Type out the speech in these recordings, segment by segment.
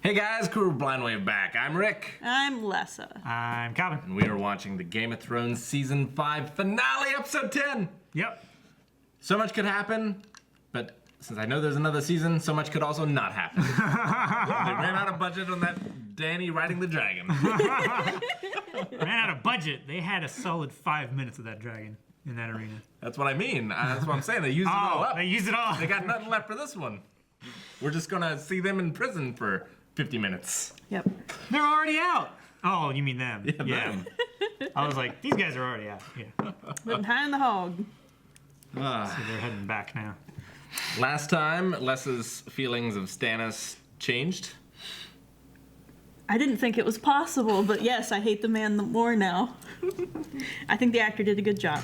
Hey guys, Crew Blind Wave back. I'm Rick. I'm Lessa. I'm Calvin. And we are watching the Game of Thrones Season 5 finale, Episode 10. Yep. So much could happen, but since I know there's another season, so much could also not happen. They ran out of budget on that Danny riding the dragon. Ran out of budget. They had a solid 5 minutes of that dragon in that arena. That's what I mean. That's what I'm saying. They used it all up. They used it all. They got nothing left for this one. We're just gonna see them in prison for 50 minutes. Yep. They're already out. Oh, you mean them? Yeah. Them. I was like, these guys are already out. Yeah. Living high in the hog. So they're heading back now. Last time, Lessa's feelings of Stannis changed. I didn't think it was possible, but yes, I hate the man more now. I think the actor did a good job.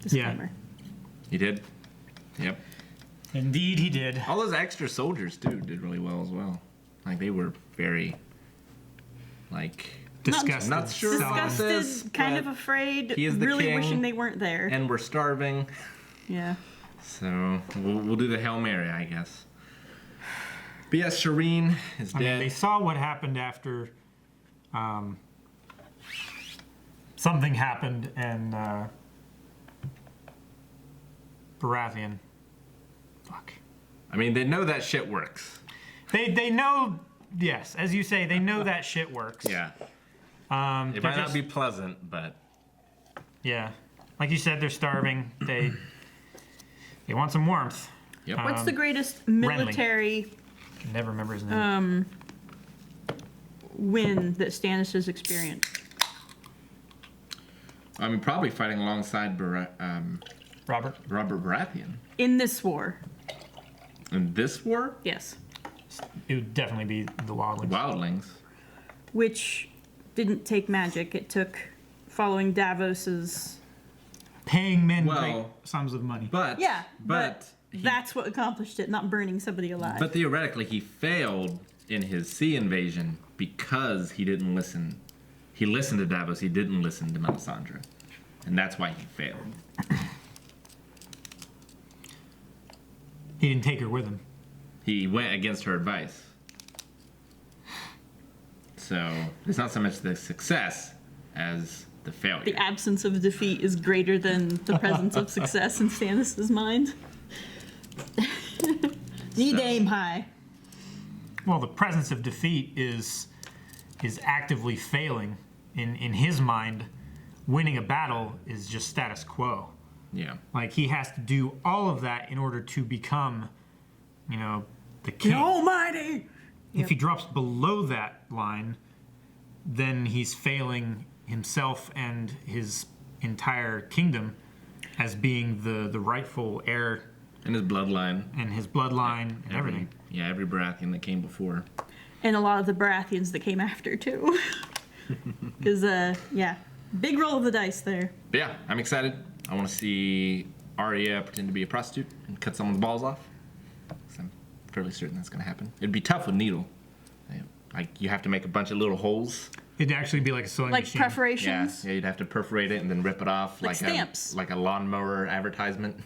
Disclaimer. He did? Yep. Indeed, he did. All those extra soldiers, too, did really well as well. Like, they were very, like... Disgusted. Not sure about Disgusted, this, kind but of afraid, he is the really king, wishing they weren't there. and we're starving. Yeah. So, we'll do the Hail Mary, I guess. But yes, Shireen is dead. I mean, they saw what happened after something happened and Baratheon. Fuck. I mean, they know that shit works. They know, yes, as you say, they know that shit works. Yeah. It They're might not be pleasant, but... Yeah. Like you said, they're starving. They want some warmth. Yep. What's the greatest military Can never remember his name. win that Stannis has experienced? I mean, probably fighting alongside Robert? Robert Baratheon. In this war. In this war? Yes. It would definitely be the Wildlings. Wildlings. Which didn't take magic. It took following Davos's... Paying men Well, great sums of money. But... Yeah, But... that's what accomplished it, not burning somebody alive. But theoretically, he failed in his sea invasion because he didn't listen. He listened to Davos. He didn't listen to Melisandre. And that's why he failed. He didn't take her with him. He went against her advice. So, it's not so much the success as the failure. The absence of defeat is greater than the presence of success in Stannis' mind. Need aim high. Well, the presence of defeat is actively failing. In his mind, winning a battle is just status quo. Yeah. Like, he has to do all of that in order to become, the king. The Almighty! If he drops below that line, then he's failing himself and his entire kingdom as being the rightful heir And his bloodline. and his bloodline and everything. Yeah, every Baratheon that came before. And a lot of the Baratheons that came after, too. Because, big roll of the dice there. But yeah, I'm excited. I want to see Arya pretend to be a prostitute and cut someone's balls off. 'Cause I'm fairly certain that's going to happen. It'd be tough with needle. Like, you have to make a bunch of little holes. It'd actually be like a sewing Like machine. Yeah, perforations. you'd have to perforate it and then rip it off Like stamps. like a lawnmower advertisement.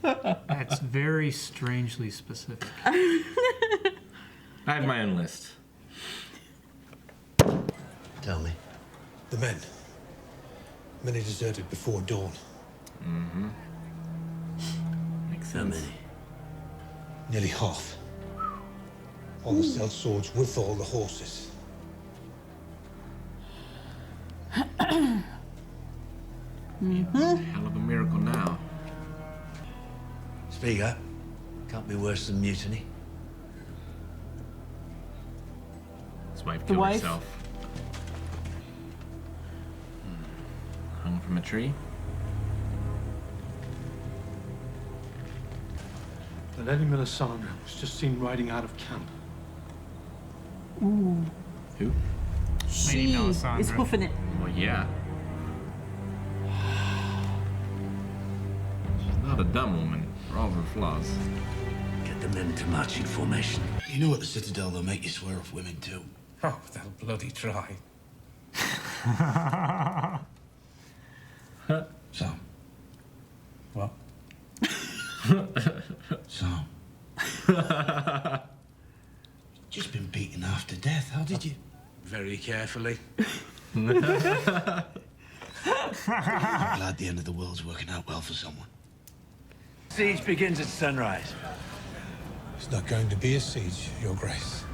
That's very strangely specific. I have my own list. Tell me. The men. Many deserted before dawn. Makes How sense. many? Nearly half. All the sell swords with all the horses. Hell of a miracle now. Speak up. Can't be worse than mutiny. His wife The killed wife? herself. Hung from a tree. The Lady Melisandre was just seen riding out of camp. Ooh. Who? She Melisandre. is hoofing it. Well, yeah. She's not a dumb woman, for all of her flaws. Get the men to marching formation. You know at the Citadel they'll make you swear off women too. Oh, they'll bloody try. So. What? So. Just been beaten half to death. How did you? Very carefully. I'm glad the end of the world's working out well for someone. Siege begins at sunrise. It's not going to be a siege, Your Grace.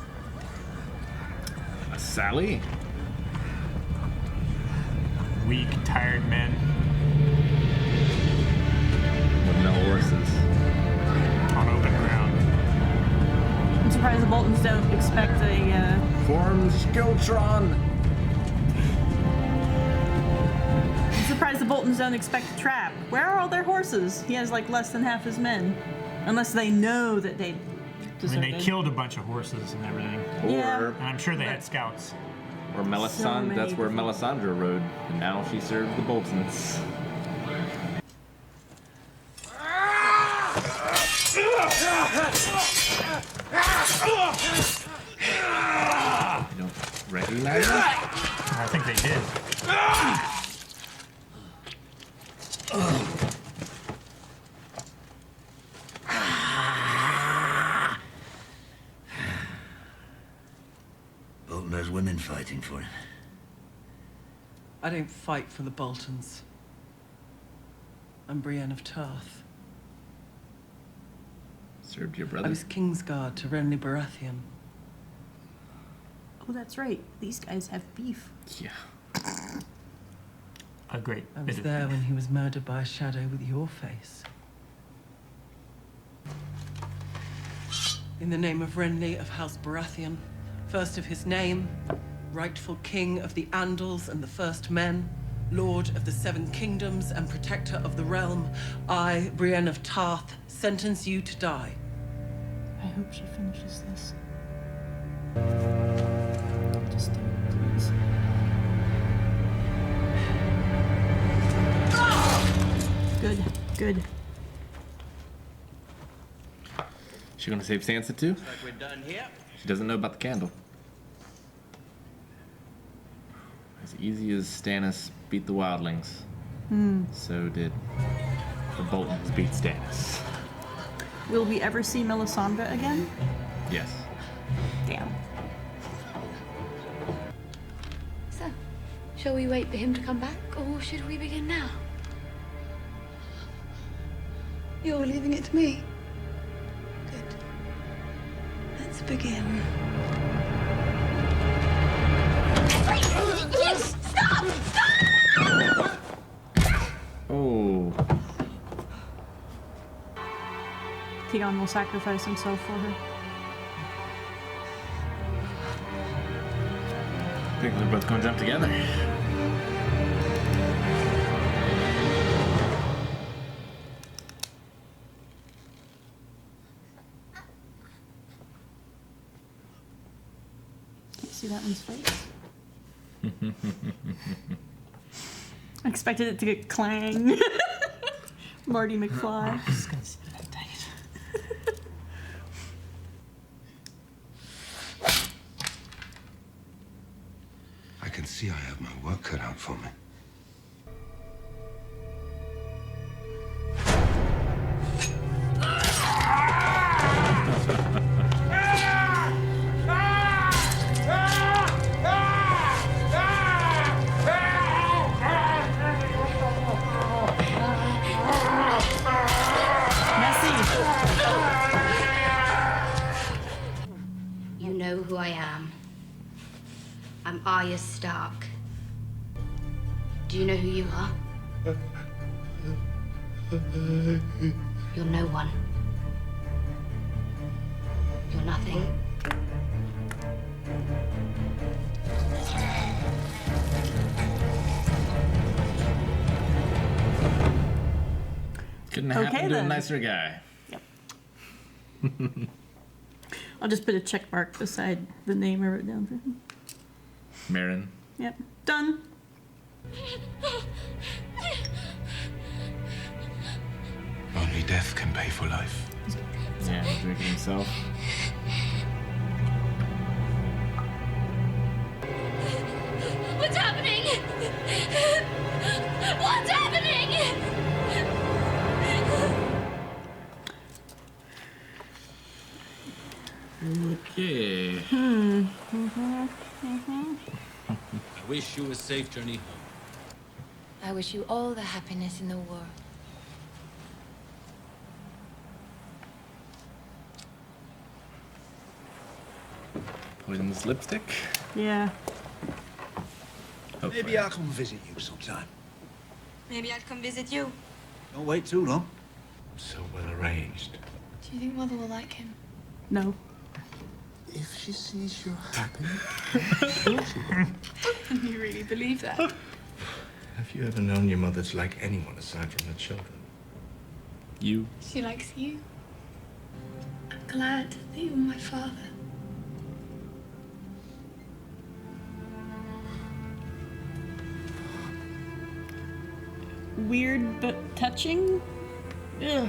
A Sally? Weak, tired men. With no horses. On open ground. I'm surprised the Boltons don't expect a. Form Skiltron! I'm surprised the Boltons don't expect a trap. Where are all their horses? He has like less than half his men, unless they know that they. I mean, they killed a bunch of horses and everything. Yeah. Or, And I'm sure they had scouts. or Melisandre, that's where Melisandre rode, and now she serves the Boltons. You don't recognize her? I think they did. Bolton has women fighting for him. I don't fight for the Boltons. I'm Brienne of Tarth. Served your I brother. was Kingsguard to Renly Baratheon. Oh, that's right. These guys have beef. Yeah. A great I bit was of there when he was murdered by a shadow with your face. In the name of Renly of House Baratheon, first of his name, rightful king of the Andals and the First Men, lord of the Seven Kingdoms and protector of the realm, I, Brienne of Tarth, sentence you to die. I hope she finishes this. Just do it, please. Good, good. She gonna save Sansa too? Like we're done here. She doesn't know about the candle. As easy as Stannis beat the Wildlings, so did the Boltons beat Stannis. Will we ever see Melisandre again? Yes. Damn. So, shall we wait for him to come back, or should we begin now? You're leaving it to me. Good. Let's begin. Stop! Stop! Oh. Theon will sacrifice himself for her. I think they're both gonna jump together. Can't see that one's face. I expected it to get clang. Marty McFly. Just gonna sit that tight. I can see I have my work cut out for me. You know who I am. I'm Arya Stark. Do you know who you are? You're no one. You're nothing. Couldn't have Okay, happened to a then. nicer guy. Yep. I'll just put a check mark beside the name I wrote down for him. Meryn. Yep. Done. Only death can pay for life. Yeah, he's drinking himself. What's happening? What's happening? Okay. Ollie. I wish you a safe journey home. I wish you all the happiness in the world. Poisonous lipstick. Yeah. Hopefully. Maybe I'll come visit you sometime. Maybe I'll come visit you. Don't wait too long. So well arranged. Do you think Mother will like him? No. If she sees you're happy. You really believe that? Have you ever known your mother to like anyone aside from her children? You. She likes you. I'm glad that you're my father. Weird but touching. Ugh.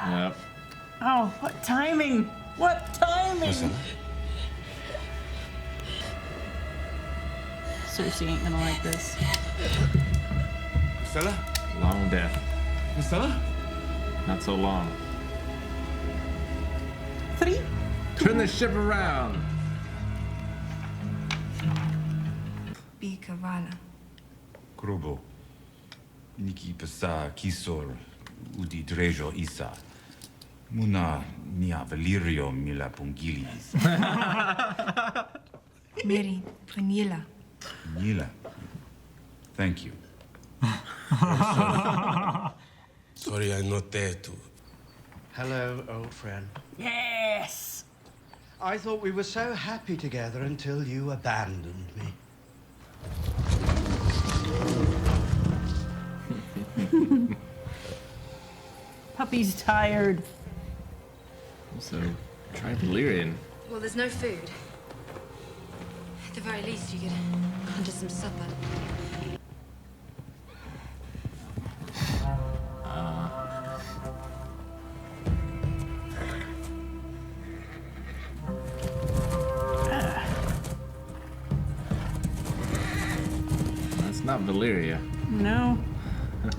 Yep. Oh, what timing! What timing! Cersei ain't gonna like this. Stella? Long death. Stella? Not so long. 3. Turn the ship around. Bika Vala. Krubo. Niki pasa kisor udi drejo isa. Muna mia velirio mila pungilis. Mary, Pranila. Mila. Thank you. Sorry, I'm not there to. Hello, old friend. Yes! I thought we were so happy together until you abandoned me. Puppy's tired. So, try Valyrian. Well, there's no food. At the very least, you could conjure some supper. That's not Valyria. No. It's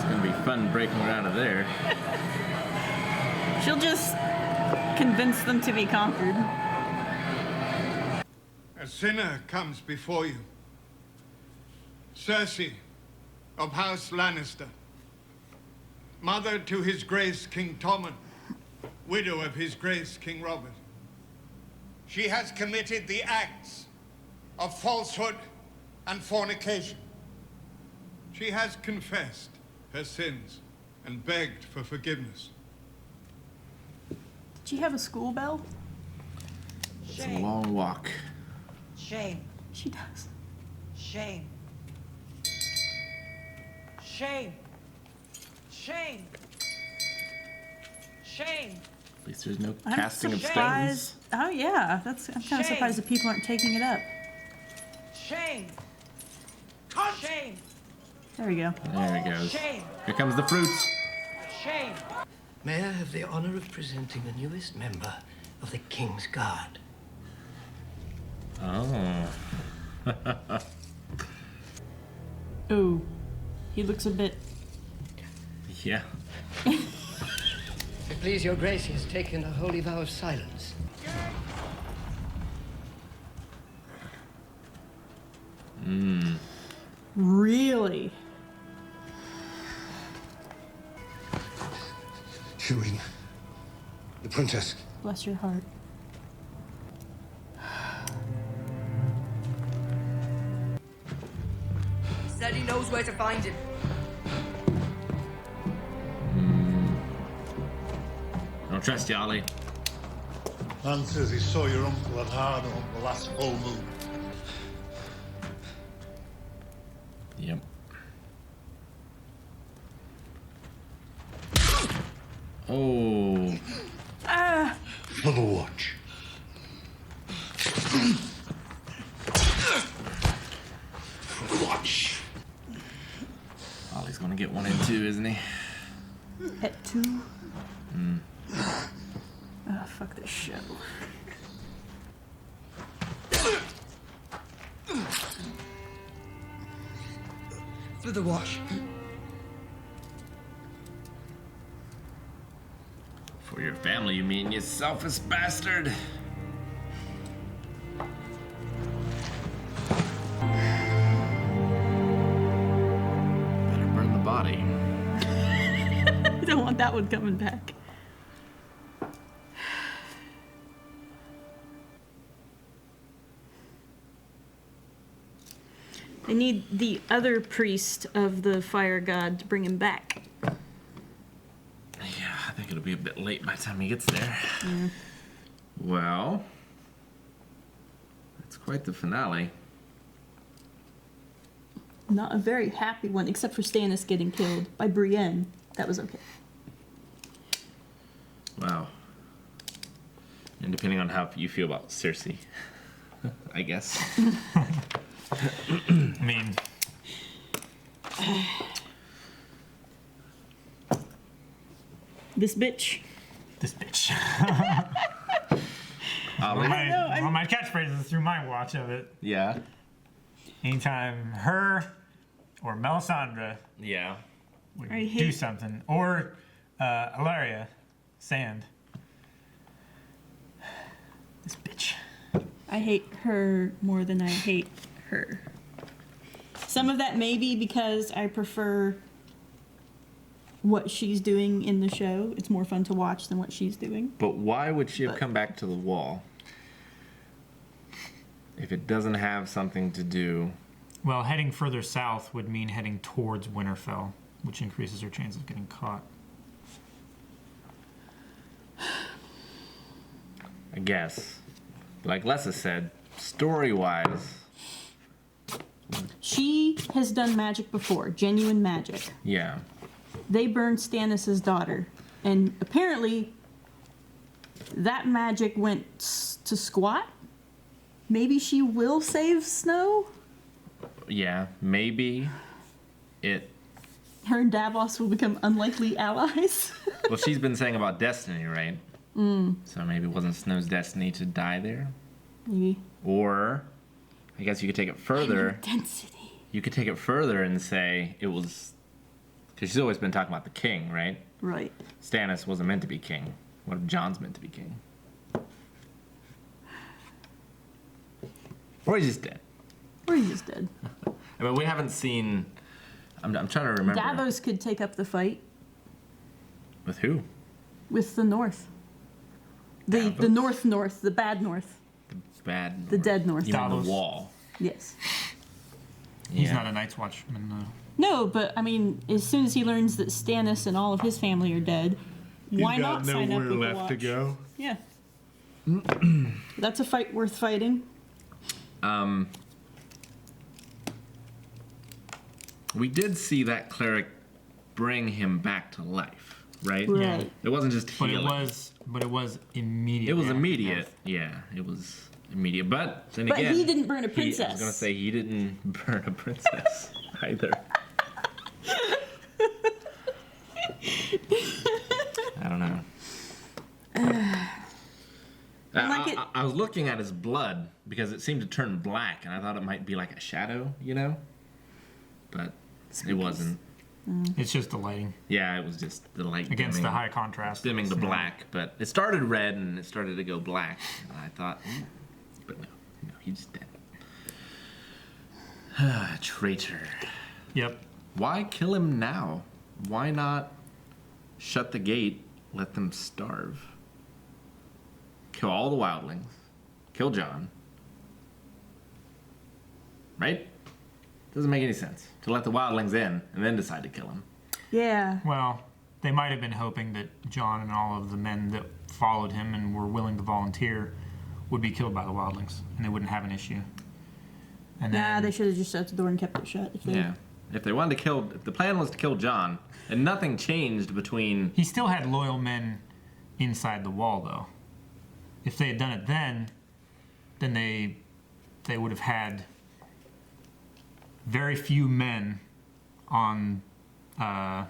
gonna be fun breaking her out of there. She'll just convince them to be conquered. A sinner comes before you. Cersei of House Lannister, mother to His Grace King Tommen, widow of His Grace King Robert. She has committed the acts of falsehood and fornication. She has confessed her sins and begged for forgiveness. Did she have a school bell? It's a long walk. Shame. She does. Shame. Shame. Shame. Shame. At least there's no I'm casting of surprised. stones. Oh yeah, I'm kind of surprised that people aren't taking it up. Shame. Shame. There we go. There he goes. Shame. Here comes the fruits. Shame. May I have the honor of presenting the newest member of the King's Guard? Oh. Ooh, he looks a bit. Yeah. If it please your grace, he has taken a holy vow of silence. Really? Shooting. The princess. Bless your heart. Said he knows where to find him. Don't trust you, Ollie. Man says he saw your uncle at Harden on the last full moon. Yep. Oh. Ah! For the watch. For the watch. Ollie's gonna get 1 and 2, isn't he? At 2? Ah, fuck this show. For the watch. For your family, you mean, you selfish bastard? Better burn the body. I don't want that one coming back. I need the other priest of the fire god to bring him back. Yeah, I think it'll be a bit late by the time he gets there. Yeah. Well, that's quite the finale. Not a very happy one, except for Stannis getting killed by Brienne. That was okay. Wow. And depending on how you feel about Cersei, I guess. I mean, This bitch. this bitch. Ollie? One of my catchphrases through my watch of it. Yeah. Anytime her or Melisandre Yeah. would I do hate- something, or Ilaria Sand. This bitch. I hate her more than I hate her. Some of that may be because I prefer what she's doing in the show. It's more fun to watch than what she's doing. But why would she have come back to the wall if it doesn't have something to do? Well, heading further south would mean heading towards Winterfell, which increases her chance of getting caught. I guess. Like Lessa said, story-wise, She has done magic before, genuine magic. yeah. They burned Stannis' daughter, and apparently that magic went to squat. Maybe she will save Snow. Yeah, maybe it... Her and Davos will become unlikely allies. Well, she's been saying about destiny, right? So maybe it wasn't Snow's destiny to die there? Maybe. Or, I guess you could take it further. Density. You could take it further and say it was... Because she's always been talking about the king, right? Right. Stannis wasn't meant to be king. What if Jon's meant to be king? Or he's just dead. Or he's just dead. I mean, we haven't seen... I'm trying to remember. Davos could take up the fight With who? with the North. The Davos? North, the bad North. Bad. The dead North. You mean Davos. the wall. Yes. He's Yeah. not a Night's Watchman, though. No, but I mean, as soon as he learns that Stannis and all of his family are dead, why not sign up with the Watch? go. Yeah. That's a fight worth fighting. We did see that cleric bring him back to life, right? Right. It wasn't just But healing. it was immediate. It was after immediate. death. Yeah, it was immediate. But then But again, he didn't burn a I princess. was gonna say he didn't burn a princess either. I don't know. like it- I was looking at his blood because it seemed to turn black, and I thought it might be like a shadow, you know. But it wasn't. It's just the lighting Yeah, it was just the light against the dimming- high contrast. dimming to black. But it started red and it started to go black, and I thought, but no, he's dead. Traitor. Yep. Why kill him now? Why not shut the gate, let them starve? Kill all the wildlings. Kill Jon. Right? Doesn't make any sense to let the wildlings in and then decide to kill him. Yeah. Well, they might have been hoping that Jon and all of the men that followed him and were willing to volunteer would be killed by the wildlings, and they wouldn't have an issue. And Nah, then, they should have just shut the door and kept it shut. If they, Yeah. If they wanted to kill, if the plan was to kill Jon, and nothing changed between. he still had loyal men inside the wall, though. If they had done it then they would have had very few men on on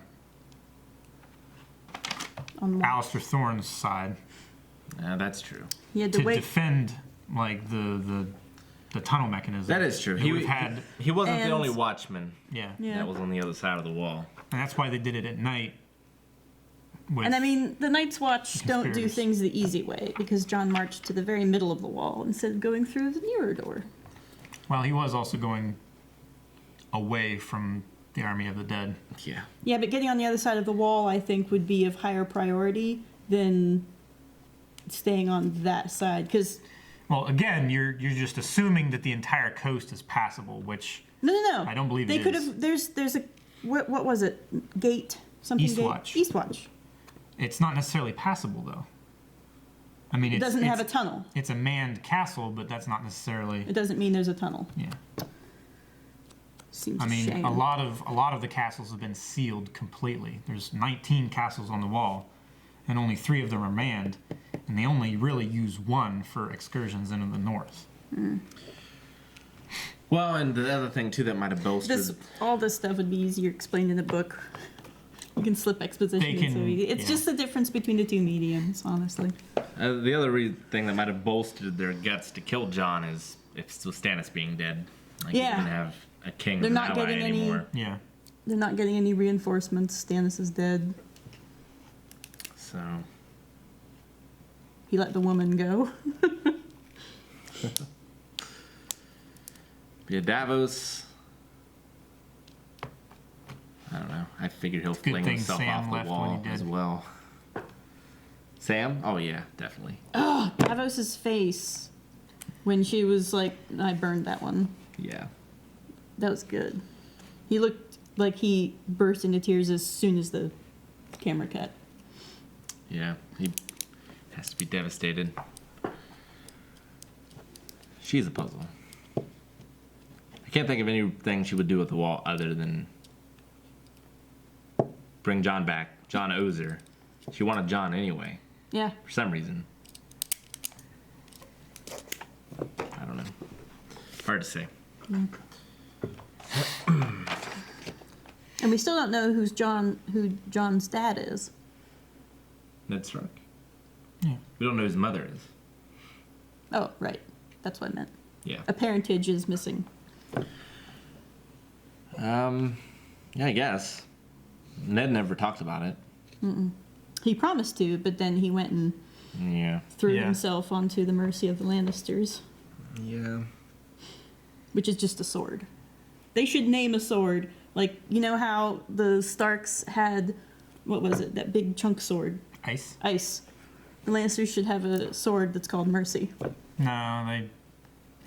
Alistair Thorne's side That's true. he had to to wait. defend like the tunnel mechanism. That is true. They would have had, He wasn't And- the only watchman yeah. Yeah. that was on the other side of the wall. And that's why they did it at night, with And I mean, the Night's Watch don't do conspirators. things the easy way because John marched to the very middle of the wall instead of going through the nearer door. Well, he was also going away from the army of the dead. Yeah. Yeah, but getting on the other side of the wall, I think, would be of higher priority than staying on that side. Because Well, again, you're just assuming that the entire coast is passable, which no, I don't believe they it could is. have. There's a what was it? Gate something. Eastwatch. Gate? Eastwatch. It's not necessarily passable, though. I mean, It doesn't have a tunnel. It's a manned castle, but that's not necessarily. It doesn't mean there's a tunnel. Yeah. Seems I mean, a shame. a lot of the castles have been sealed completely. There's 19 castles on the wall, and only 3 of them are manned, and they only really use 1 for excursions into the north. Well, and the other thing too that might have bolstered. All this stuff would be easier explained in a book. You can slip exposition They in so can- easy. It's yeah. just the difference between the two mediums, honestly. The other thing that might have bolstered their guts to kill John is if Stannis being dead. Like, Yeah. He didn't have a king They're as an not ally getting any- anymore. Yeah. They're not getting any reinforcements. Stannis is dead. So He let the woman go. yeah, Davos. I don't know. I figured he'll Good fling thing himself Sam off the left when wall he did. as well. Sam? Oh yeah, definitely. Oh, Davos's face when she was like, I burned that one. Yeah. That was good. He looked like he burst into tears as soon as the camera cut. Yeah. He has to be devastated. She's a puzzle. I can't think of anything she would do with the wall other than bring John back. John owes her. She wanted John anyway, Yeah. for some reason. I don't know. Hard to say. And we still don't know who John's dad is. Ned Stark. Yeah. We don't know who his mother is. Oh, right. That's what I meant. Yeah. A parentage is missing. Yeah, I guess. Ned never talked about it. He promised to, but then he went and Yeah. threw Yeah. himself onto the mercy of the Lannisters, Yeah. which is just a sword. They should name a sword. Like, you know how the Starks had, what was it, that big chunk sword? Ice? Ice. The Lannisters should have a sword that's called Mercy. No, they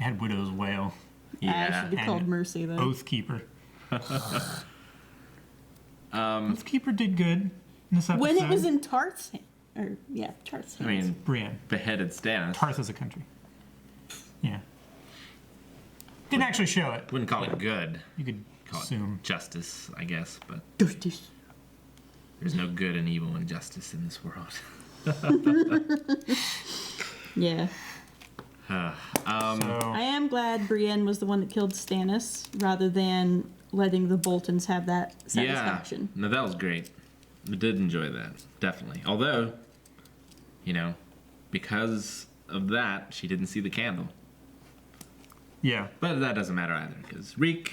had Widow's Wail. It should be And called Mercy, though. Oathkeeper. Oathkeeper did good in this episode. When it was in Tarth's Tarth's I hands. mean, Brienne. beheaded Stannis. Tarth is a country. Yeah. Didn't actually show it. Wouldn't call it good. You could Call assume. it justice, I guess, but Justice. there's no good and evil and justice in this world. Yeah. So, I am glad Brienne was the one that killed Stannis rather than letting the Boltons have that satisfaction. Yeah. No, that was great. I did enjoy that, definitely. Although, because of that, she didn't see the candle. yeah. But that doesn't matter either, because Reek.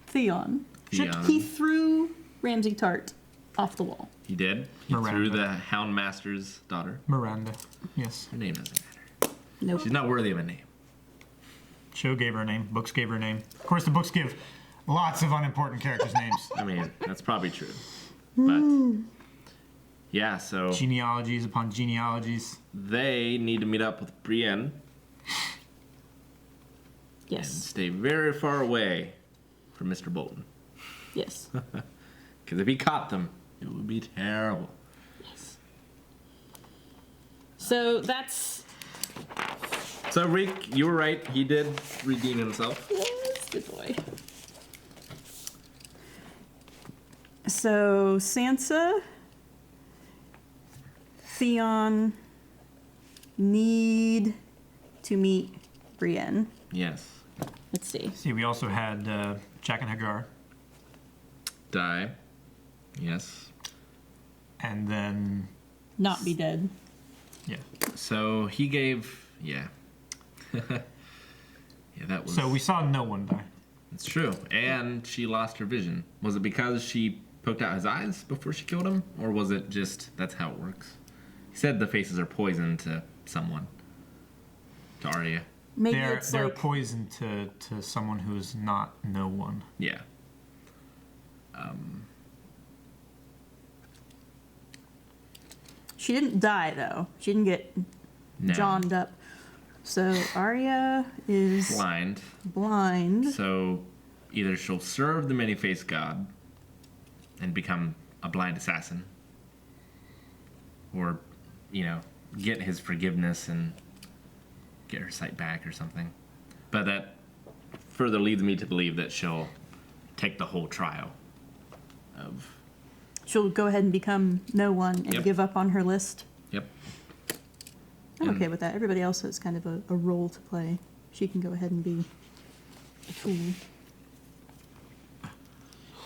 Theon. Theon. He threw Ramsay Tart off the wall. He did. He Miranda. threw the Houndmaster's daughter. Miranda. Yes. Her name doesn't matter. Nope. She's not worthy of a name. Show gave her a name. Books gave her a name. Of course, the books give lots of unimportant characters' names. I mean, that's probably true. But, yeah, so Genealogies upon genealogies. they need to meet up with Brienne and Yes. stay very far away from Mr. Bolton. Yes. Because if he caught them, it would be terrible. So that's. So, Reek, you were right. He did redeem himself. Yes, good boy. So Sansa, Theon need to meet Brienne. Yes. Let's see. See, we also had Jack and Hagar. Die. Yes. And then, Not be dead. yeah. So he gave. Yeah. Yeah, that was. So we saw no one die. It's true. And she lost her vision. Was it because she poked out his eyes before she killed him? Or was it just, that's how it works? He said the faces are poison to someone. To Arya. Maybe they're like poison to someone who is not no one. Yeah. She didn't die though. She didn't get No. johned up. So Arya is blind. So either she'll serve the many-faced god and become a blind assassin, or, get his forgiveness and get her sight back or something. But that further leads me to believe that she'll take the whole trial of... She'll go ahead and become no one and Yep. give up on her list. Yep. I'm okay with that. Everybody else has kind of a role to play. She can go ahead and be a tool.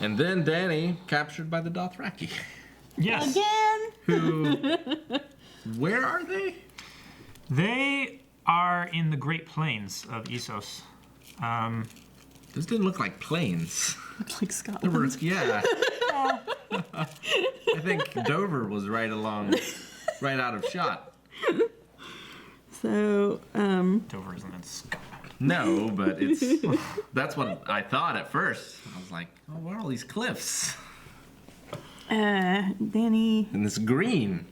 And then Dany captured by the Dothraki. Yes. Again? Who... Where are they? They are in the Great Plains of Essos. Those didn't look like plains. Looked like There were, Scotland. yeah. I think Dover was right out of shot. So, Dover isn't in Scotland. No, but that's what I thought at first. I was like, oh, what are all these cliffs? Dany. And this green.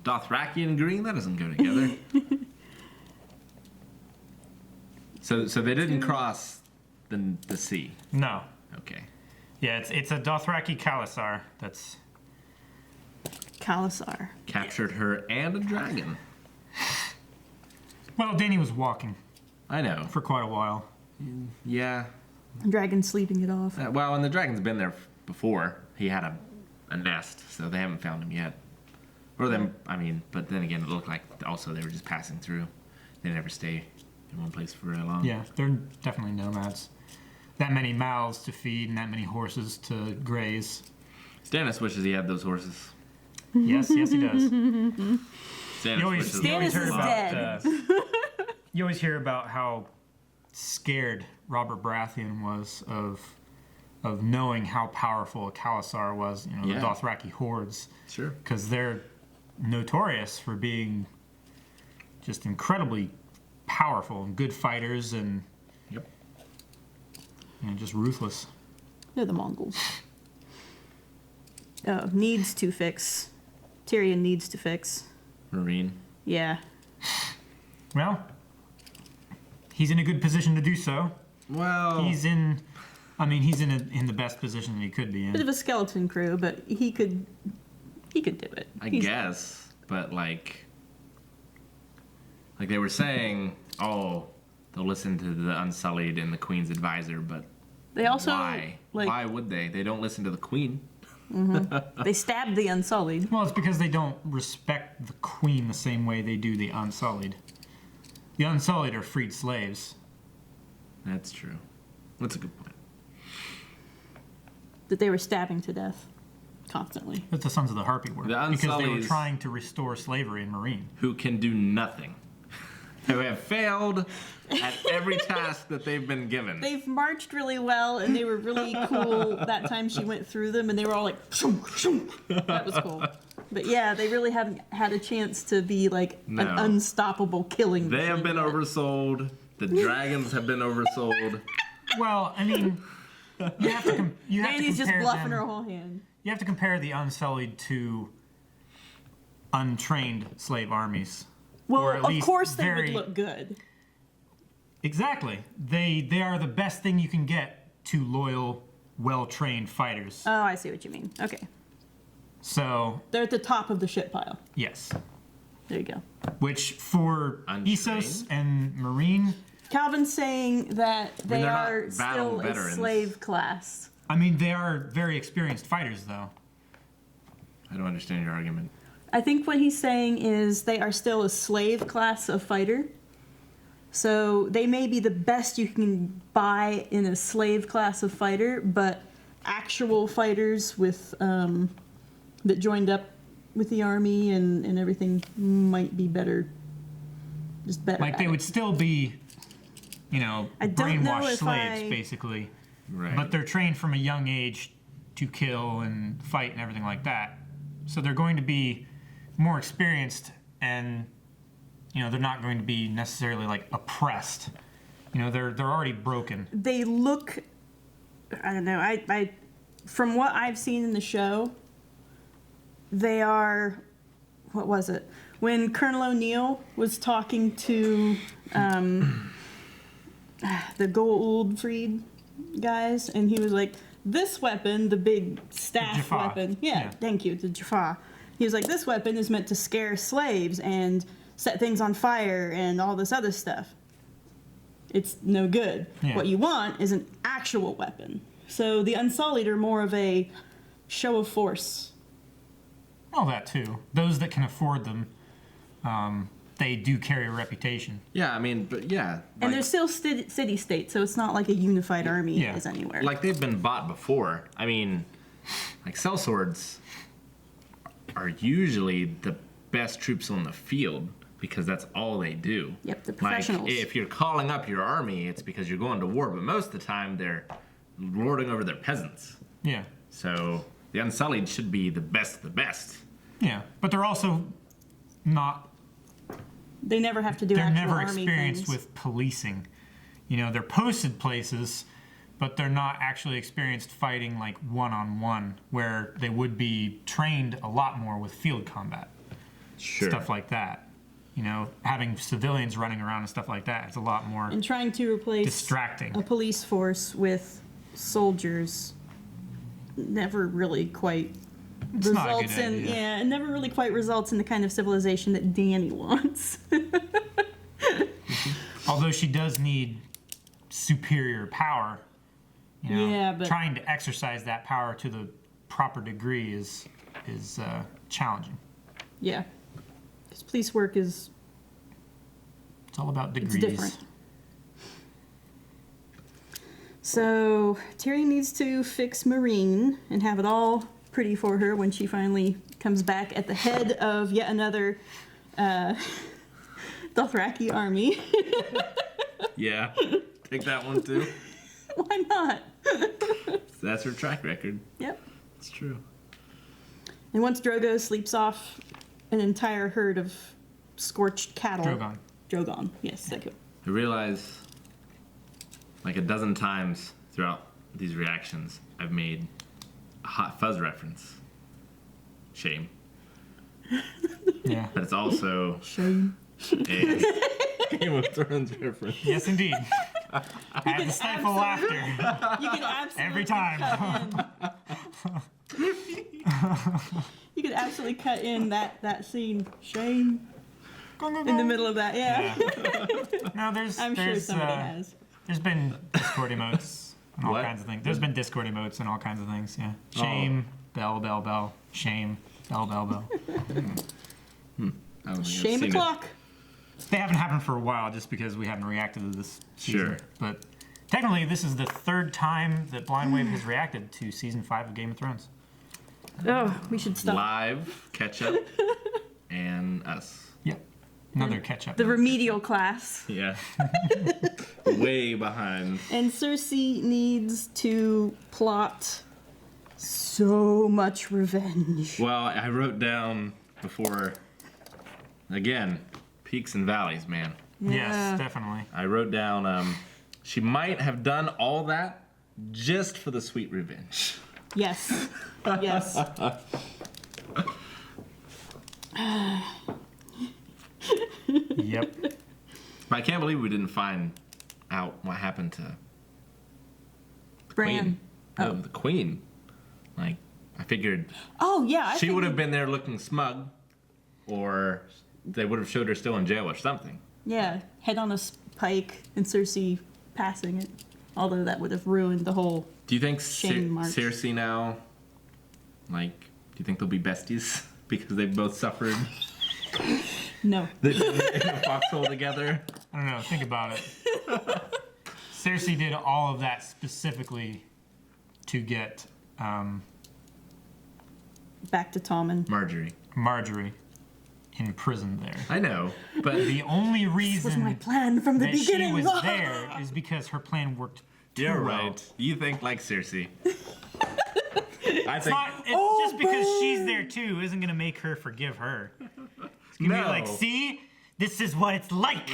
Dothraki and green, that doesn't go together. So they didn't cross the sea. No. Okay. Yeah, it's a Dothraki Khalasar that's... Khalasar. Captured her and a dragon. Well, Dany was walking I know. for quite a while. Yeah. Dragon sleeping it off. Well, and the dragon's been there before. He had a nest, so they haven't found him yet. Or them, but then again, it looked like also they were just passing through. They never stay in one place for very long. Yeah, they're definitely nomads. That many mouths to feed and that many horses to graze. Stannis wishes he had those horses. Yes, he does. Stannis You always, wishes you always Stannis hear is about. dead. You always hear about how scared Robert Baratheon was of knowing how powerful a Khalasar was. Yeah. The Dothraki hordes. Sure. Because they're notorious for being just incredibly powerful and good fighters and Yep. just ruthless. They're the Mongols. Oh, needs to fix. Tyrion needs to fix. Marine. Yeah. Well, he's in a good position to do so. Well, He's in the best position that he could be Bit in. of a skeleton crew, but he could do it. I He's- guess, but like they were saying, oh, they'll listen to the Unsullied and the Queen's advisor, but They also why? Why would they? They don't listen to the Queen. they stabbed the Unsullied. Well, it's because they don't respect the Queen the same way they do the Unsullied. The Unsullied are freed slaves. That's true. That's a good point. That they were stabbing to death constantly. That's the Sons of the Harpy were. The Because they were Unsullieds- trying to restore slavery in Marine. Who can do nothing. Who have failed at every task that they've been given. They've marched really well, and they were really cool that time she went through them, and they were all like, shoom, shoom. That was cool. But yeah, they really haven't had a chance to be like an No. unstoppable killing They have machine been yet. oversold. The dragons have been oversold. Well, I mean, you have to Andy's just compare bluffing them. her whole hand. You have to compare the Unsullied to untrained slave armies. Well, Or at of least course they very- would look good. Exactly. They are the best thing you can get to loyal, well-trained fighters. Oh, I see what you mean. Okay. So, They're at the top of the shit pile. yes. There you go. Which for Essos and Marine, Calvin's saying that they they're not are battle still a veterans. slave class. I mean, they are very experienced fighters, though. I don't understand your argument. I think what he's saying is they are still a slave class of fighter. So they may be the best you can buy in a slave class of fighter, but actual fighters with that joined up with the army and everything might be better. Just better. Like, they would still be, I don't know brainwashed if slaves, I- basically. Right. But they're trained from a young age to kill and fight and everything like that. So they're going to be more experienced, and they're not going to be necessarily like oppressed. They're already broken. They look, I don't know, I from what I've seen in the show, they are, what was it? When Colonel O'Neill was talking to the Goldfried guys, and he was like, this weapon, the big staff weapon, thank you, the Jaffa. He was like, this weapon is meant to scare slaves and set things on fire and all this other stuff. It's no good. Yeah. What you want is an actual weapon. So the Unsullied are more of a show of force. All that too. Those that can afford them, they do carry a reputation. Yeah, I mean, but yeah. And they're still city-state, so it's not like a unified army is anywhere. Like, they've been bought before. I mean, like, sellswords are usually the best troops on the field because that's all they do. Yep, the professionals. Like, if you're calling up your army, it's because you're going to war, but most of the time they're lording over their peasants. Yeah. So the Unsullied should be the best of the best. Yeah, but they're also not... They never have to do They're actual never army experienced things. with policing. They're posted places, but they're not actually experienced fighting like one-on-one, where they would be trained a lot more with field combat. Sure. Stuff like that. Having civilians running around and stuff like that, it's a lot more And trying to replace distracting. a police force with soldiers never really quite It's not a good results in idea. it never really quite results in the kind of civilization that Danny wants. Although she does need superior power, Yeah, but trying to exercise that power to the proper degree is challenging. yeah, because police work is It's all about degrees. it's different. So Tyrion needs to fix Marine and have it all pretty for her when she finally comes back at the head of yet another Dothraki army. Yeah, take that one too. Why not? That's her track record. Yep. It's true. And once Drogo sleeps off an entire herd of scorched cattle. Drogon, yes, thank you. I realize, like, a dozen times throughout these reactions, I've made a Hot Fuzz reference. Shame. Yeah. But it's also Shame. a Game of Thrones reference. Yes, indeed. I had to stifle laughter. You could absolutely Every time. You could absolutely cut in that scene. Shame. In the middle of that, yeah. No, I'm sure somebody has. There's been Discord emotes and all What? kinds of things. There's been Discord emotes and all kinds of things, yeah. Shame, bell, bell, bell. Shame, bell, bell, bell. I don't think I've Shame seen it. o'clock. They haven't happened for a while just because we haven't reacted to this season. Sure. But technically, this is the third time that Blind Wave has reacted to Season 5 of Game of Thrones. Oh, we should stop. Live, catch up, and us. Yep. Another catch-up. The remedial class. Yeah. Way behind. And Cersei needs to plot so much revenge. Well, I wrote down before, again, peaks and valleys, man. Yeah. Yes, definitely. I wrote down, she might have done all that just for the sweet revenge. Yes. Yes. Yep. But I can't believe we didn't find out what happened to Bran. Queen. Oh. The Queen. Like, I figured Oh, yeah. she would have been there looking smug, or they would have showed her still in jail or something. Yeah, head on a pike and Cersei passing it. Although that would have ruined the whole. Do you think Shame march. Cersei now, like, do you think they'll be besties because they both suffered? No. They've been in a foxhole together. I don't know. Think about it. Cersei did all of that specifically to get Back to Tommen. Marjorie in prison there. I know, but The only This was my reason plan from the that beginning. she was there is because her plan worked too you're well. right. You think like Cersei. I It's think not. It's just because she's there too isn't gonna make her forgive her. It's gonna be like, see, this is what it's like.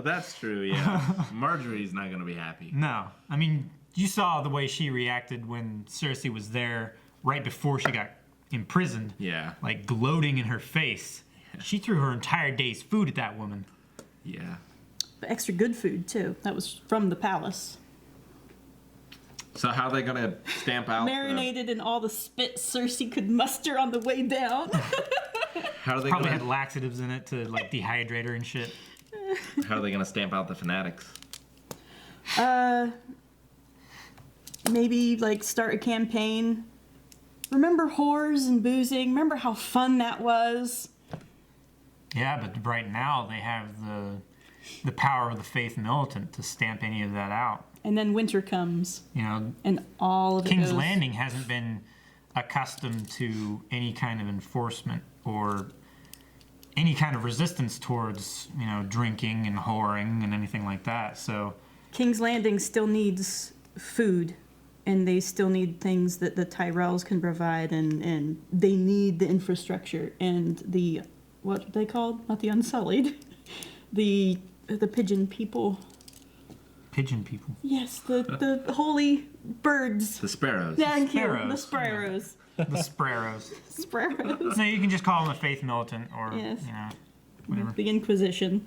That's true. Yeah, Marjorie's not gonna be happy. No, I mean, you saw the way she reacted when Cersei was there right before she got imprisoned. Yeah. Like gloating in her face. She threw her entire day's food at that woman. Yeah. But extra good food too. That was from the palace. So how are they gonna stamp out? Marinated in all the spit Cersei could muster on the way down. How are they Probably gonna? had laxatives in it to like dehydrate her and shit. How are they gonna stamp out the fanatics? Maybe like start a campaign. Remember whores and boozing? Remember how fun that was? Yeah, but right now they have the power of the faith militant to stamp any of that out. And then winter comes. You know, and all of it King's goes. Landing hasn't been accustomed to any kind of enforcement or any kind of resistance towards, you know, drinking and whoring and anything like that. So King's Landing still needs food, and they still need things that the Tyrells can provide, and they need the infrastructure and the, what are they called? Not the Unsullied. The pigeon people. Pigeon people. Yes, the holy birds. The sparrows. Thank you. Sparrows. The sparrows. The Sparrows. Sparrows. So you can just call them the faith militant or, Yes. you know, whatever. The Inquisition.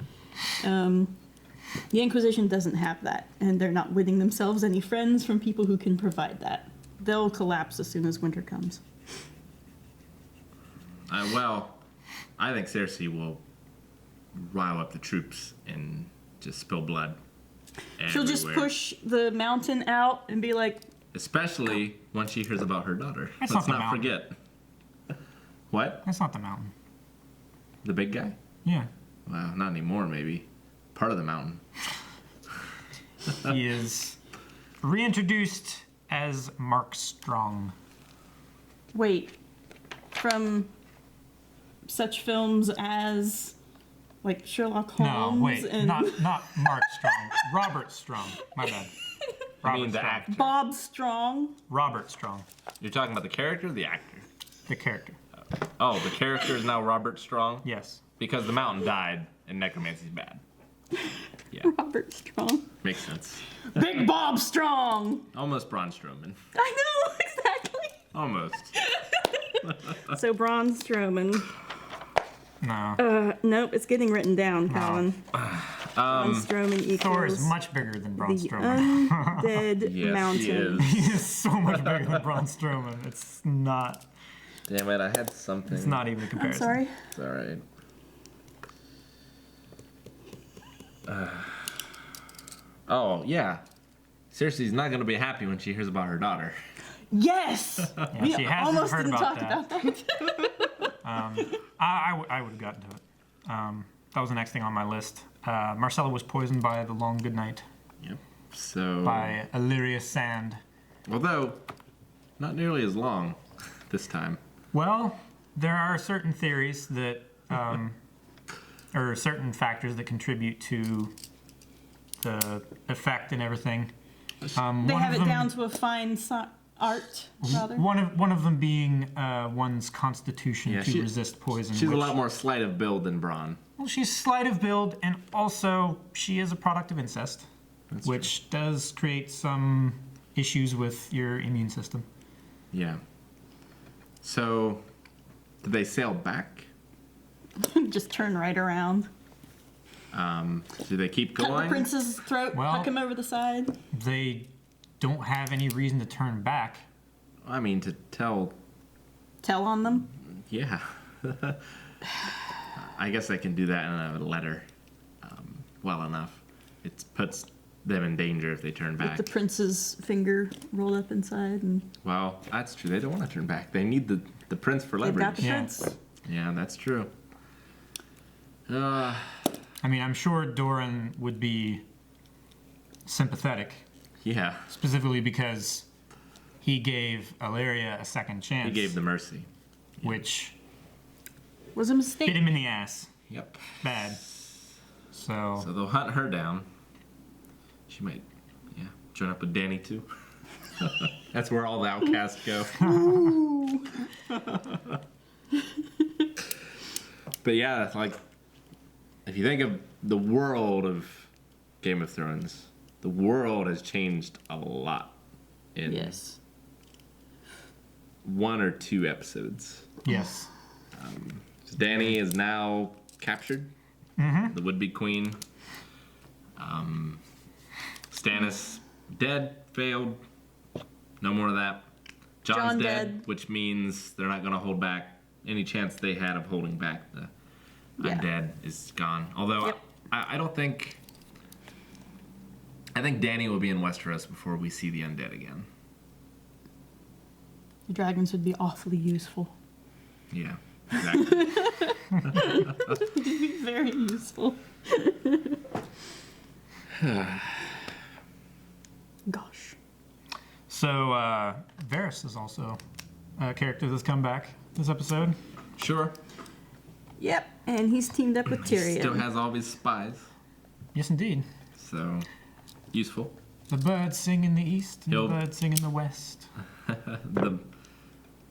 The Inquisition doesn't have that, and they're not winning themselves any friends from people who can provide that. They'll collapse as soon as winter comes. Well, I think Cersei will rile up the troops and just spill blood. She'll just everywhere. push the mountain out and be like, Especially when she hears about her daughter. That's Let's not the not mountain. forget. What? That's not the mountain. The big guy? Yeah. Wow, not anymore, maybe. Part of the mountain. He is reintroduced as Mark Strong. wait, from such films as like Sherlock Holmes? No, wait, and not Mark Strong. Robert Strong. My bad. I mean the actor. Bob Strong. Robert Strong. You're talking about the character or the actor? The character. Oh, the character is now Robert Strong? Yes. Because the mountain died and necromancy's bad. Yeah. Robert Strong. Makes sense. Big Bob Strong. Almost Braun Strowman. I know, exactly. Almost. So Braun Strowman. No. Nope, it's getting written down, Colin. Braun Strowman equals Thor is much bigger than Braun the Strowman. undead Yes, mountain. he He is so much bigger than Braun Strowman. It's not. Damn it, I had something. It's not even a I'm comparison. sorry. It's alright. Oh, yeah. Cersei's not going to be happy when she hears about her daughter. Yes. Yeah, We she hasn't almost heard didn't about talk that. about that. I would have gotten to it. That was the next thing on my list. Marcella was poisoned by the long good night Yep. So. by Illyria Sand. Although, not nearly as long this time. Well, there are certain theories that, or certain factors that contribute to the effect and everything. They One have of it them- down to a fine art, rather. One of them being one's constitution Yeah, to resist poison. She's a which- lot more sleight of build than Braun. Well, she's slight of build, and also she is a product of incest, That's which does create some issues with your immune system. Yeah. So, did they sail back? Just turn right around. Do they keep Cut the going? prince's throat, Well- huck him over the side. They don't have any reason to turn back. I mean, to tell. Tell on them. Yeah. I guess I can do that in a letter well enough. It puts them in danger if they turn back. With the prince's finger rolled up inside, and Well, that's true. They don't want to turn back. They need the prince for they've leverage. got the Yeah. prince. Yeah, that's true. I mean, I'm sure Doran would be sympathetic, Yeah. specifically because he gave Illyria a second chance. He gave the mercy. which Was a mistake. bit him in the ass. Yep. Bad. So So they'll hunt her down. She might, yeah, join up with Danny too. That's where all the outcasts go. But yeah, like, if you think of the world of Game of Thrones, the world has changed a lot in Yes. 1 or 2 episodes. Yes. Dany is now captured, the would-be queen. Stannis dead, failed. No more of that. Jon's Jon dead, dead. which means they're not going to hold back any chance they had of holding back the undead is gone. Although Yep. I don't think. I think Dany will be in Westeros before we see the undead again. The dragons would be awfully useful. Yeah, exactly. Very useful. Gosh. So, Varys is also a character that's come back this episode. Sure. Yep, and he's teamed up with Tyrion. Still has all his spies, Yes, indeed. so useful. The birds sing in the east, and He'll- the birds sing in the west.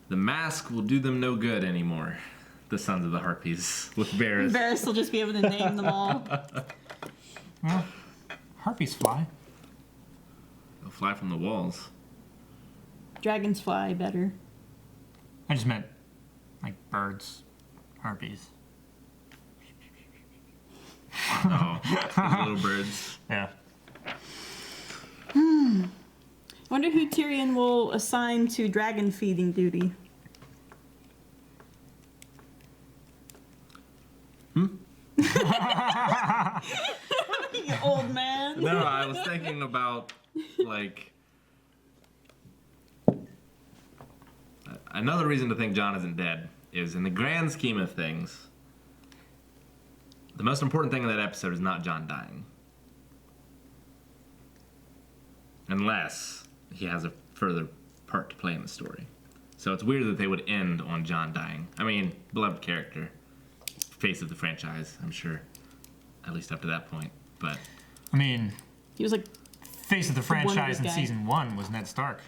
The mask will do them no good anymore. The Sons of the Harpies with Varys. Varys will just be able to name them all. Well, harpies fly. They'll fly from the walls. Dragons fly better. I just meant, like, birds, harpies. Oh, those little birds. Yeah. I wonder who Tyrion will assign to dragon feeding duty. You old man. No, I was thinking about, like, another reason to think Jon isn't dead is, in the grand scheme of things, the most important thing in that episode is not Jon dying. Unless he has a further part to play in the story. So it's weird that they would end on Jon dying. I mean, beloved character, face of the franchise, I'm sure, at least up to that point. But I mean, He was like, face of the franchise in guy. season 1 was Ned Stark.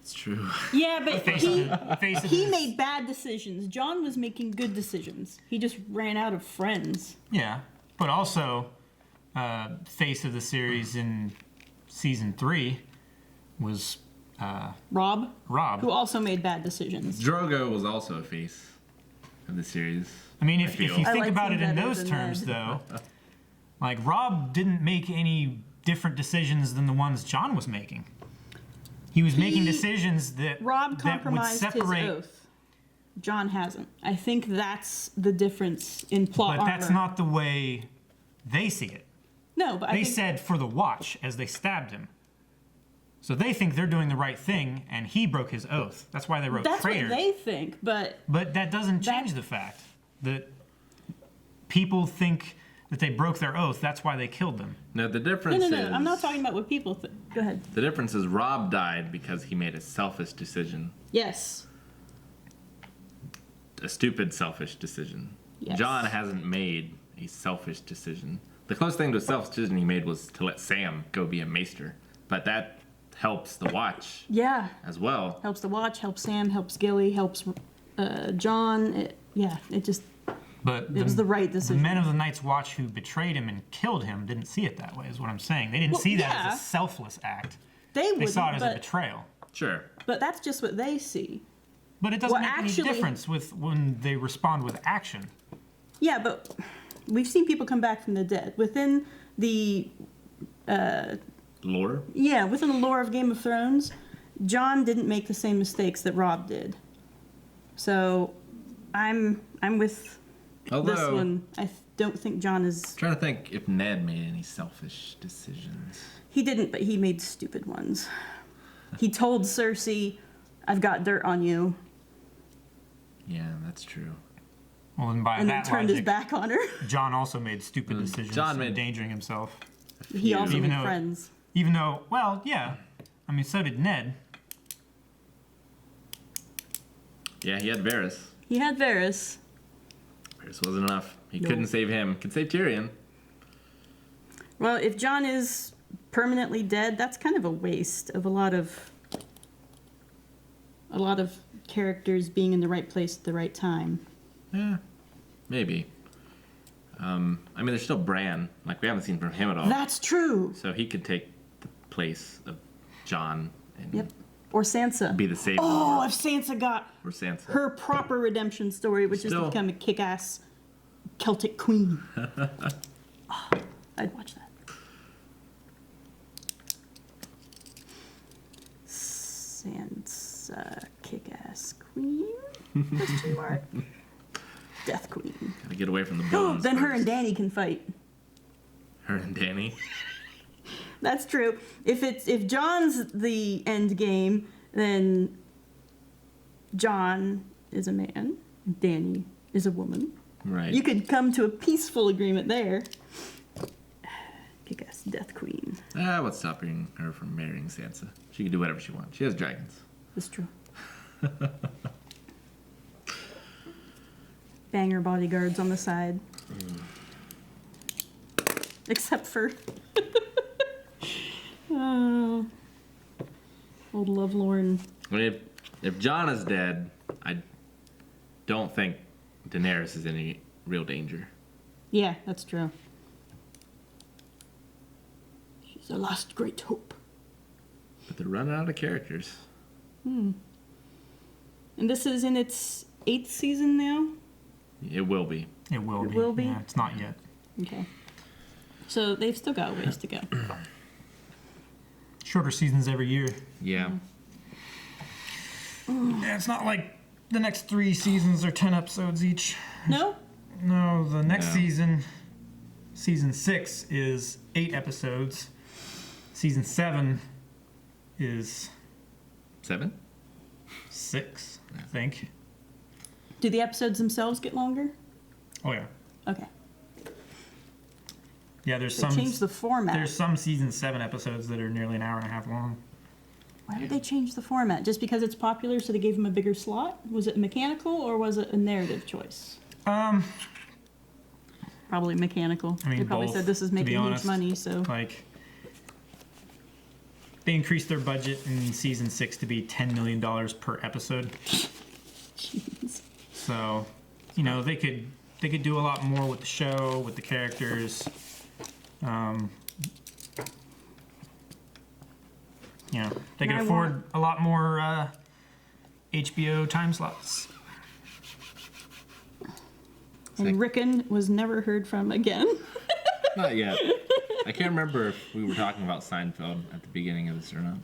it's true. yeah, but Face he, of the, face of he the- made bad decisions. Jon was making good decisions. He just ran out of friends. Yeah, but also, face of the series in season 3 was Rob, Rob. who also made bad decisions. Drogo was also a face of the series. I mean, I if feel. you I think liked about him it in better those than terms, Ned. though, like, Rob didn't make any different decisions than the ones Jon was making. He was making decisions that Rob that would compromised separate. his oath. Jon hasn't. I think that's the difference in plot But that's armor. not the way they see it. No, but I They think said for the watch as they stabbed him. So they think they're doing the right thing, and he broke his oath. That's why they wrote that's traitor. what they think. But But that doesn't change the fact that people think that they broke their oath. That's why they killed them. No, the no, difference no, no. is I'm not talking about what people think. Go ahead. the difference is Rob died because he made a selfish decision, Yes. a stupid selfish decision. Yes. Jon hasn't made a selfish decision. The closest thing to a selfish decision he made was to let Sam go be a maester, but that helps the Watch Yeah. as well. Helps the Watch. Helps Sam. Helps Gilly. Helps Jon. It just. But It was the right The decision. men of the Night's Watch who betrayed him and killed him didn't see it that way, is what I'm saying. They didn't Well, see that yeah. as a selfless act. They They wouldn't. saw it as a but, betrayal. Sure. but that's just what they see. But it doesn't Well, make actually- any difference with when they respond with action. Yeah, but we've seen people come back from the dead within the Lore? within the lore of Game of Thrones. Jon didn't make the same mistakes that Rob did. So, I'm with this Although, one. I don't think Jon is. trying to think if Ned made any selfish decisions. He didn't, but he made stupid ones. He told Cersei, "I've got dirt on you," Yeah, that's true. Well, and by and then that turned logic, his back on her. John also made stupid decisions, Jon made- endangering himself. He also Even made though- friends. Even though, well, yeah. I mean, so did Ned. Yeah, he had Varys. He had Varys. Varys wasn't enough. He No. couldn't save him. Could save Tyrion. Well, if Jon is permanently dead, that's kind of a waste of a lot of a lot of characters being in the right place at the right time. Yeah, maybe. I mean, there's still Bran. Like, we haven't seen from him at all. That's true. So he could take the place of Jon and Yep. Or Sansa. be the savior. Oh, if Sansa got Or Sansa. her proper redemption story, which is to Still. become a kick-ass Celtic queen. Oh, I'd watch that. Sansa, kick-ass queen? Question mark. Death queen. Gotta get away from the bones. Then her first. and Danny can fight. Her and Danny. That's true. If John's the end game, then John is a man, Danny is a woman. Right. You could come to a peaceful agreement there. Kick-ass Death Queen. What's stopping her from marrying Sansa? She can do whatever she wants. She has dragons. That's true. Banger bodyguards on the side. Except for oh, old lovelorn. I mean, if Jon is dead, I don't think Daenerys is in any real danger. Yeah, that's true. She's the last great hope. But they're running out of characters. And this is in its 8th season now? It will be. It will It be. will be? Yeah, it's not yet. Okay. So they've still got a ways to go. Shorter seasons every year. Yeah. Yeah, it's not like the next 3 seasons are 10 episodes each. No? No, the next No. season, season 6, is 8 episodes. Season 7 is 7? 6, I think. Do the episodes themselves get longer? Oh yeah. Okay. Yeah, there's They some. changed the format. There's some season 7 episodes that are nearly an hour and a half long. Why did they change the format? Just because it's popular, so they gave him a bigger slot? Was it mechanical or was it a narrative choice? Probably mechanical. I mean, they probably both, said this is to be making huge honest. money, so Like, they increased their budget in season 6 to be $10 million per episode. jeez. So, you know, they could do a lot more with the show, with the characters. You know, they And could I afford want- a lot more HBO time slots. And Rickon was never heard from again. Not yet. I can't remember if we were talking about Seinfeld at the beginning of this or not.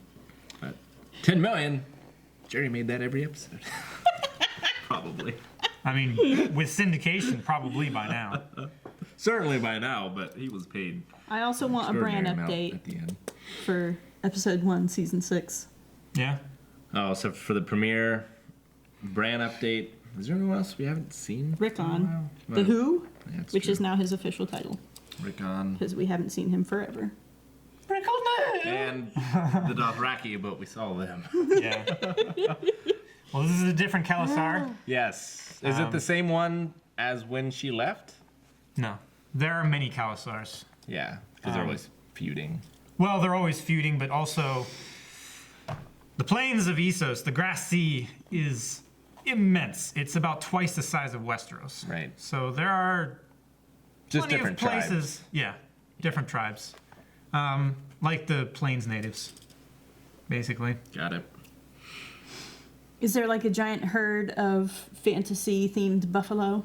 But 10 million. Jerry made that every episode. Probably. I mean, with syndication, probably by now. Certainly by now, but he was paid I also want a brand extraordinary amount update at the end. for episode 1, season 6. Yeah. Oh, so for the premiere brand update, is there anyone else we haven't seen? Rickon. Well, The Who, yeah, that's which true. is now his official title, Rickon. because we haven't seen him forever. And the Dothraki, but we saw them. Yeah. Well, this is a different Khalasar. Yes. Is it the same one as when she left? No. There are many Khalasars. Yeah, because they're always feuding. Well, they're always feuding, but also the plains of Essos, the Grass Sea, is immense. It's about twice the size of Westeros. Right. So there are Just plenty different of places. tribes. Yeah, different tribes. Like the plains natives, basically. Got it. Is there like a giant herd of fantasy-themed buffalo?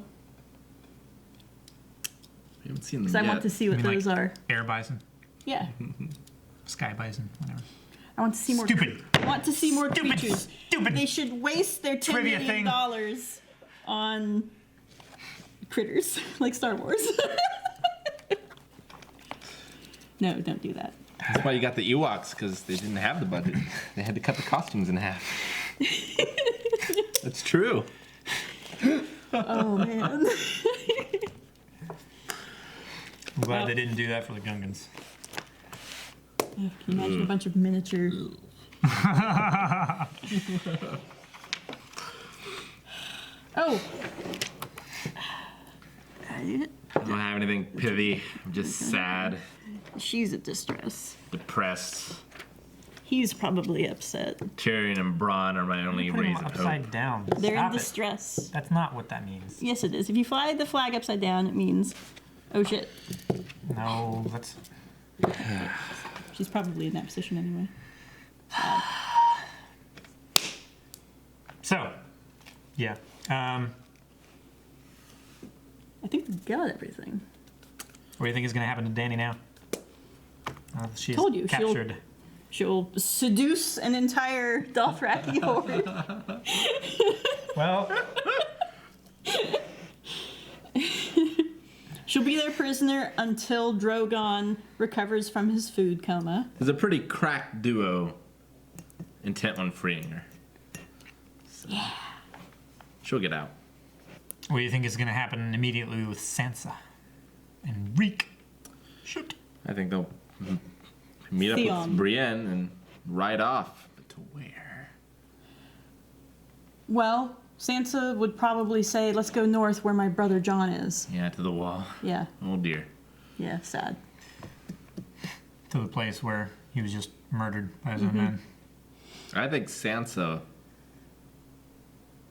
We haven't seen them Because I yet. want to see what You mean those like are. Air bison, Yeah. sky bison, whatever. I want to see more. Stupid. I want to see more Stupid. creatures. Stupid. They should waste their $10 Trivia million thing. on critters like Star Wars. No, don't do that. That's why you got the Ewoks, because they didn't have the budget. They had to cut the costumes in half. That's true. Oh man. I'm glad they didn't do that for the Gungans. Can you imagine a bunch of miniature? Oh. I don't have anything pithy. I'm just sad, She's a distress. depressed. He's probably upset. Tyrion and Bronn are my only Put him rays of upside hope. down. They're Stop in it. distress. That's not what that means. Yes, it is. If you fly the flag upside down, it means, oh shit. No, that's. She's probably in that position anyway. So, yeah. I think we got everything. What do you think is going to happen to Dany now? She's Told you, captured. She'll seduce an entire Dothraki horde. Well, She'll be their prisoner until Drogon recovers from his food coma. There's a pretty cracked duo intent on freeing her. So, Yeah. she'll get out. what do you think is going to happen immediately with Sansa and Rick? Shoot. I think they'll meet up Theon. with Brienne and ride off. But to where? Well, Sansa would probably say, let's go north where my brother Jon is. Yeah, to the wall. Yeah. Oh dear. Yeah, sad. To the place where he was just murdered by his own men. I think Sansa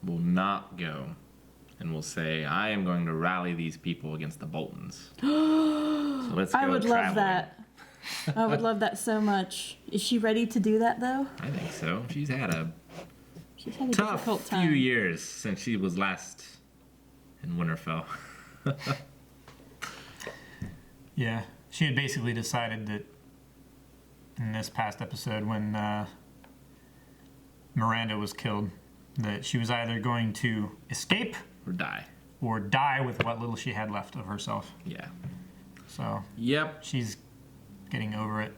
will not go and will say, I am going to rally these people against the Boltons. So let's go I would love traveling. that. I would love that so much. Is she ready to do that, though? I think so. She's had a She's had a tough difficult few time. years since she was last in Winterfell. Yeah. She had basically decided that in this past episode when Miranda was killed, that she was either going to escape or die with what little she had left of herself. Yeah. So Yep. she's getting over it.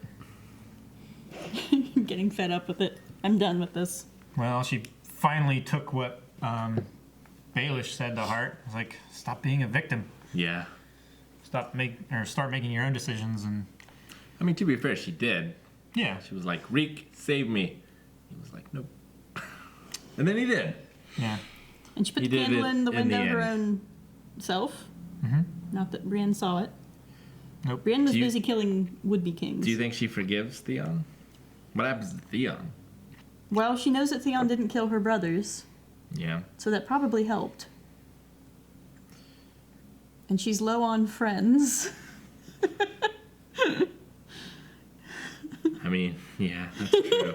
Getting fed up with it. I'm done with this. Well, she finally took what Baelish said to heart. It's like, stop being a victim. Yeah. Start making your own decisions. And I mean, to be fair, she did. yeah, She was like, Reek, save me. He was like, nope. And then he did. yeah. And she put He the did candle it in the in the window of her end. own self. Mm-hmm. Not that Brienne saw it. Nope. Brienne was Do you- busy killing would-be kings. Do you think she forgives Theon? What happens to Theon? Well, she knows that Theon didn't kill her brothers, Yeah. so that probably helped. And she's low on friends. I mean, yeah, that's true.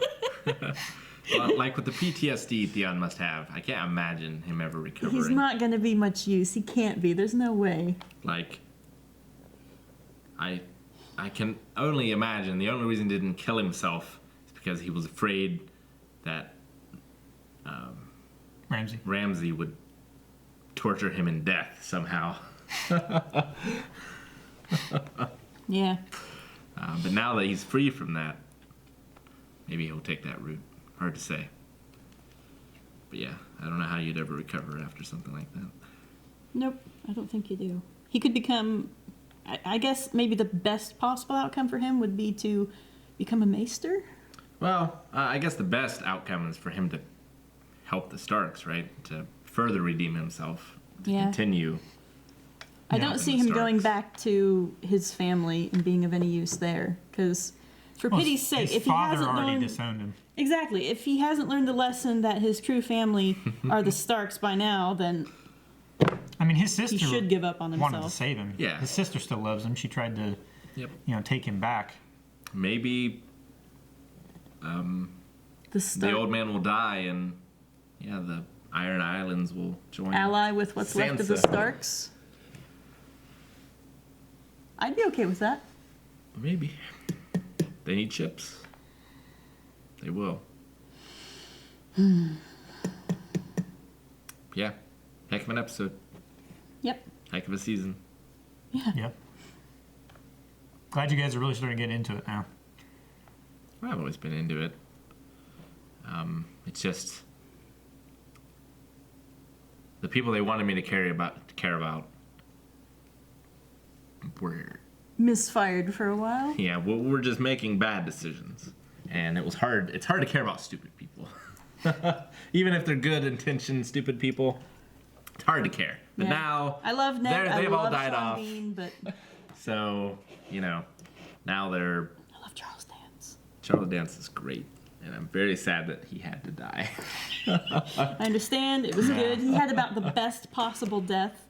Well, like with the PTSD Theon must have, I can't imagine him ever recovering. He's not going to be much use. He can't be. There's no way. Like, I can only imagine the only reason he didn't kill himself is because he was afraid that Ramsay would torture him in death somehow. Yeah. But now that he's free from that, maybe he'll take that route. Hard to say. But yeah, I don't know how you'd ever recover after something like that. Nope, I don't think you do. He could become... I guess maybe the best possible outcome for him would be to become a maester? Well, I guess the best outcome is for him to help the Starks, right? To further redeem himself, to Yeah. continue. I don't see him going back to his family and being of any use there. Because, for Well, pity's sake, his if he father hasn't already learned... disowned him. Exactly. If he hasn't learned the lesson that his true family are the Starks by now, then I mean, his sister he should give up on wanted to himself. save him. Yeah. His sister still loves him. She tried to, take him back. Maybe the old man will die and, yeah, the Iron Islands will join. Ally with what's left of the Sansa. Starks. I'd be okay with that. Maybe. They need ships. They will. Yeah. Heck of an episode. Yep. Heck of a season. Yeah. Yep. Glad you guys are really starting to get into it now. I've always been into it. It's just the people they wanted me to care about were Misfired for a while. yeah, well, we're just making bad decisions, and it was hard. It's hard to care about stupid people, even if they're good intentioned stupid people. It's hard to care. But Yeah. now I love Ned. I they've all love died Sean off. Bean, but So now they're I love Charles Dance. Charlotte Dance is great. And I'm very sad that he had to die. I understand. It was good. He had about the best possible death.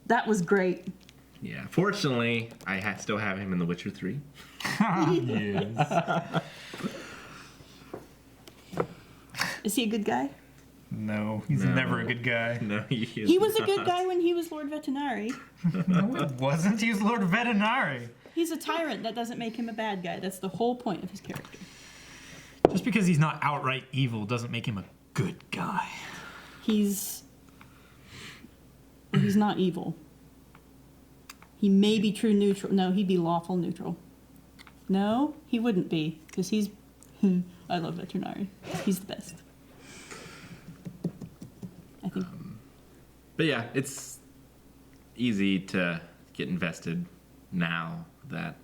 That was great. Yeah. Fortunately, I still have him in The Witcher 3. Yes. Is he a good guy? No, he's never a good guy. No, he is He was a not. good guy when he was Lord Vetinari. No, it wasn't. He was Lord Vetinari. He's a tyrant. That doesn't make him a bad guy. That's the whole point of his character. Just because he's not outright evil doesn't make him a good guy. He's not evil. He may be true neutral. No, he'd be lawful neutral. No, he wouldn't be, because he's... I love Vetinari. He's the best. I think... But yeah, it's easy to get invested now that,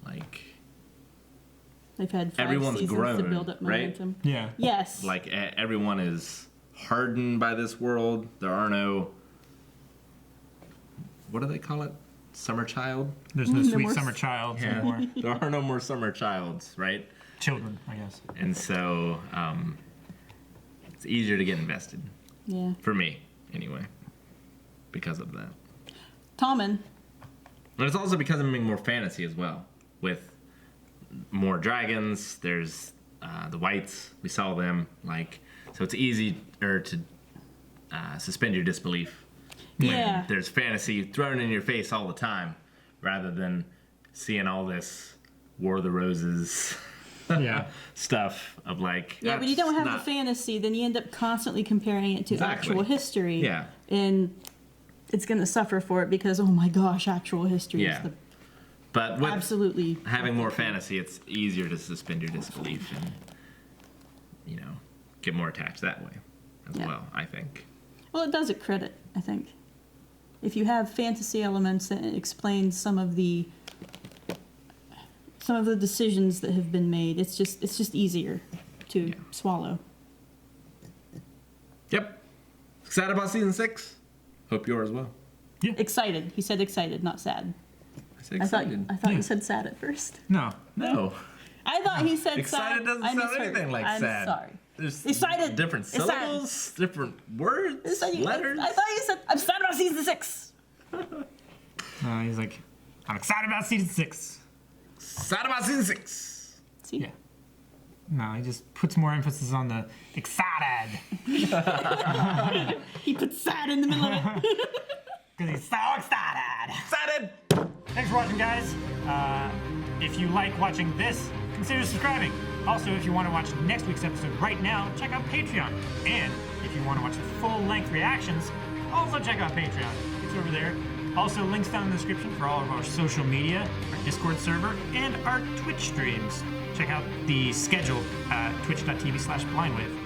like... They've had 5 everyone's seasons grown, to build up right? momentum. Yeah. Yes. Like, everyone is hardened by this world. There are no... What do they call it? Summer child? There's no No sweet more summer child Yeah. anymore. There are no more summer childs, right? Children, I guess. And so, it's easier to get invested. Yeah. For me, anyway. Because of that. Tommen. And it's also becoming more fantasy as well. With more dragons, there's the whites, we saw them. Like, so it's easier to suspend your disbelief. When Yeah. there's fantasy thrown in your face all the time, rather than seeing all this War of the Roses Yeah. stuff of like. Yeah, but you don't have not- the fantasy, then you end up constantly comparing it to Exactly. actual history. Yeah. And it's going to suffer for it because, oh my gosh, actual history Yeah. is the But with absolutely... having more fantasy, it's easier to suspend your disbelief and, get more attached that way as Yeah. well, I think. Well, it does it credit, I think. If you have fantasy elements, then it explains some of the decisions that have been made. It's just easier to swallow. Yep. Excited about season 6? Hope you are as well. Excited. He said excited, not sad. I said I thought excited. you said sad at first. No. No. I thought he said sad. Excited doesn't I sound misheard. anything like I'm sad. sorry. There's Excited. different Excited. syllables, different words, letters. I thought you said I'm sad about season 6. No, he's like, I'm excited about season 6. Excited about season 6. See? Yeah. No, he just puts more emphasis on the excited. He put sad in the middle of it. Because he's so excited. Excited. Thanks for watching, guys. If you like watching this, consider subscribing. Also, if you want to watch next week's episode right now, check out Patreon. And if you want to watch the full-length reactions, also check out Patreon. It's over there. Also, links down in the description for all of our social media, our Discord server, and our Twitch streams. Check out the schedule at twitch.tv/blindwave.